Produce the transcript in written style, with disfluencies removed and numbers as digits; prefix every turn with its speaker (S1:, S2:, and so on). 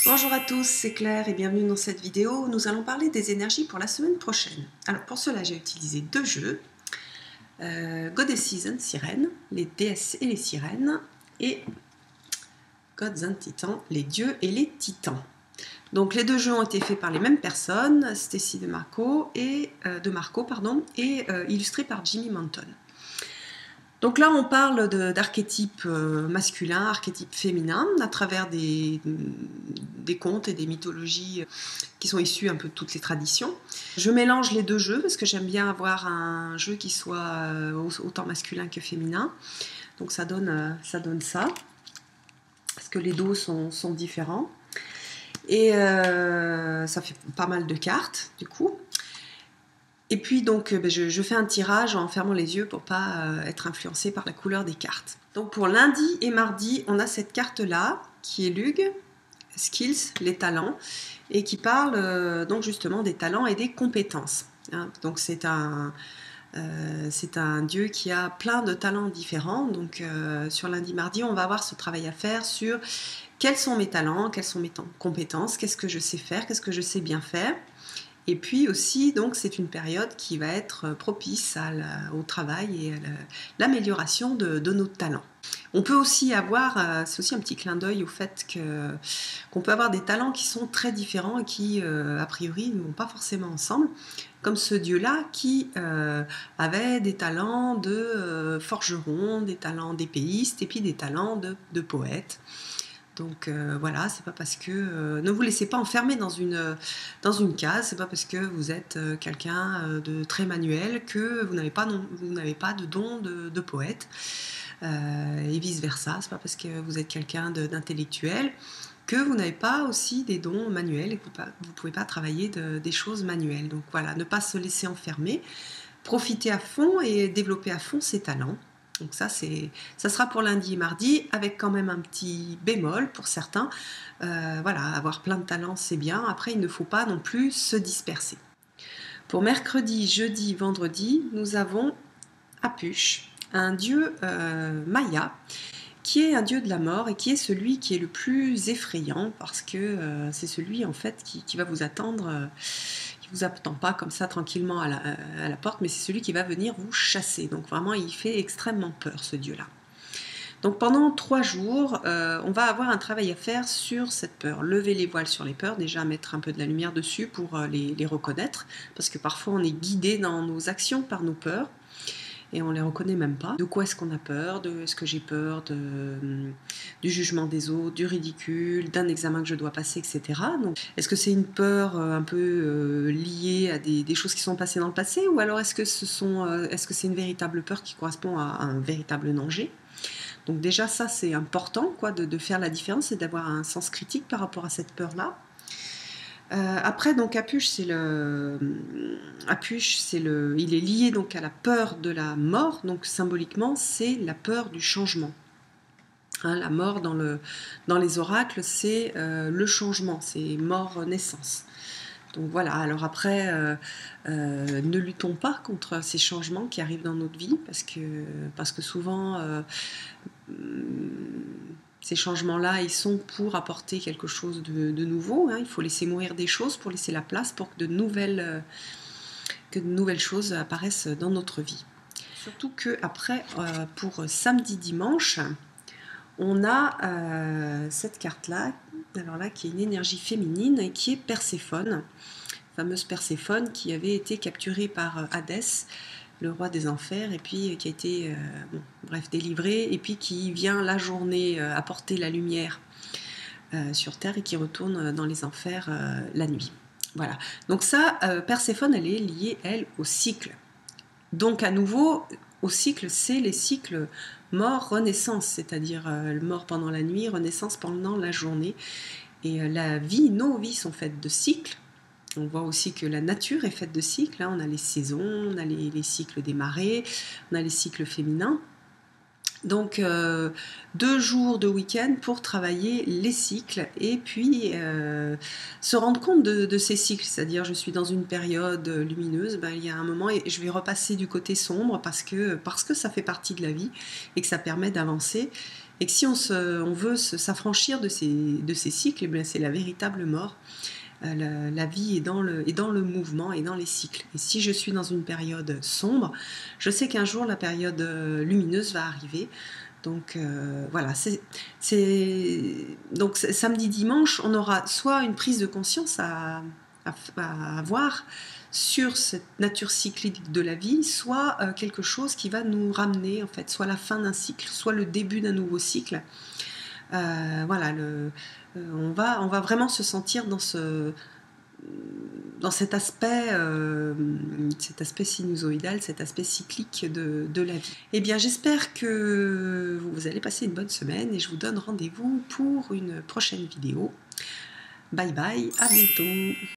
S1: Bonjour à tous, c'est Claire et bienvenue dans cette vidéo où nous allons parler des énergies pour la semaine prochaine. Alors pour cela j'ai utilisé deux jeux, Goddess Season, Sirène, les déesses et les sirènes, et Gods and Titans, les dieux et les titans. Donc les deux jeux ont été faits par les mêmes personnes, Stacy DeMarco et illustrés par Jimmy Manton. Donc là, on parle d'archétypes masculins, archétypes féminins, à travers des contes et des mythologies qui sont issues un peu de toutes les traditions. Je mélange les deux jeux parce que j'aime bien avoir un jeu qui soit autant masculin que féminin. Donc ça donne ça, parce que les dos sont différents. Et ça fait pas mal de cartes, du coup. Et puis donc je fais un tirage en fermant les yeux pour pas être influencée par la couleur des cartes. Donc pour lundi et mardi, on a cette carte-là qui est Lug, Skills, les talents, et qui parle donc justement des talents et des compétences. Hein. Donc c'est un dieu qui a plein de talents différents. Donc sur lundi-mardi, on va avoir ce travail à faire sur quels sont mes talents, quelles sont mes compétences, qu'est-ce que je sais faire, qu'est-ce que je sais bien faire. Et puis aussi, donc, c'est une période qui va être propice au travail et à l'amélioration de nos talents. On peut aussi avoir, c'est aussi un petit clin d'œil au fait qu'on peut avoir des talents qui sont très différents et qui, a priori, ne vont pas forcément ensemble, comme ce dieu-là qui avait des talents de forgeron, des talents d'épéiste et puis des talents de poète. Donc voilà, c'est pas parce que ne vous laissez pas enfermer dans une case, c'est pas parce que vous êtes quelqu'un de très manuel que vous n'avez pas de don de poète, et vice versa. C'est pas parce que vous êtes quelqu'un d'intellectuel que vous n'avez pas aussi des dons manuels et que vous pouvez pas travailler des choses manuelles. Donc voilà, ne pas se laisser enfermer, profiter à fond et développer à fond ses talents. Donc ça sera pour lundi et mardi, avec quand même un petit bémol pour certains. Voilà, avoir plein de talents, c'est bien. Après, il ne faut pas non plus se disperser. Pour mercredi, jeudi, vendredi, nous avons Apush, un dieu maya, qui est un dieu de la mort et qui est celui qui est le plus effrayant, parce que c'est celui en fait qui va vous attendre, qui vous attend pas comme ça tranquillement à la porte, mais c'est celui qui va venir vous chasser. Donc vraiment, il fait extrêmement peur, ce dieu-là. Donc pendant 3 jours, on va avoir un travail à faire sur cette peur. Lever les voiles sur les peurs, déjà mettre un peu de la lumière dessus pour les reconnaître, parce que parfois on est guidé dans nos actions par nos peurs, et on les reconnaît même pas. De quoi est-ce qu'on a peur? Est-ce que j'ai peur du jugement des autres, du ridicule, d'un examen que je dois passer, etc. Donc, est-ce que c'est une peur un peu liée à des choses qui sont passées dans le passé, ou alors est-ce que c'est une véritable peur qui correspond à un véritable danger? Donc déjà ça c'est important quoi, de faire la différence et d'avoir un sens critique par rapport à cette peur-là. Après, donc Apush, il est lié donc à la peur de la mort. Donc symboliquement, c'est la peur du changement. Hein, la mort dans les oracles, c'est le changement, c'est mort-naissance. Donc voilà. Alors après, ne luttons pas contre ces changements qui arrivent dans notre vie, parce que souvent ces changements-là, ils sont pour apporter quelque chose de nouveau. Hein. Il faut laisser mourir des choses pour laisser la place pour que de nouvelles choses apparaissent dans notre vie. Surtout qu'après, pour samedi-dimanche, on a cette carte-là, alors là, qui est une énergie féminine et qui est Perséphone, fameuse Perséphone qui avait été capturée par Hadès, le roi des enfers, et puis qui a été délivré, et puis qui vient la journée apporter la lumière sur terre et qui retourne dans les enfers la nuit. Voilà. Donc ça, Perséphone, elle est liée, elle, au cycle. Donc à nouveau, au cycle, c'est les cycles mort-renaissance, c'est-à-dire mort pendant la nuit, renaissance pendant la journée. Et nos vies sont faites de cycles. On voit aussi que la nature est faite de cycles. Hein. On a les saisons, on a les cycles des marées, on a les cycles féminins. Donc 2 jours de week-end pour travailler les cycles et puis se rendre compte de ces cycles. C'est-à-dire, je suis dans une période lumineuse, il y a un moment et je vais repasser du côté sombre parce que ça fait partie de la vie et que ça permet d'avancer. et que si on veut s'affranchir de ces cycles, eh bien c'est la véritable mort. La vie est dans le mouvement et dans les cycles. Et si je suis dans une période sombre, je sais qu'un jour la période lumineuse va arriver. Donc voilà, donc samedi, dimanche, on aura soit une prise de conscience à avoir sur cette nature cyclique de la vie, soit quelque chose qui va nous ramener, en fait, soit la fin d'un cycle, soit le début d'un nouveau cycle. Voilà, on va vraiment se sentir dans cet aspect sinusoïdal, cet aspect cyclique de la vie. Eh bien, j'espère que vous allez passer une bonne semaine et je vous donne rendez-vous pour une prochaine vidéo. Bye bye, à bientôt.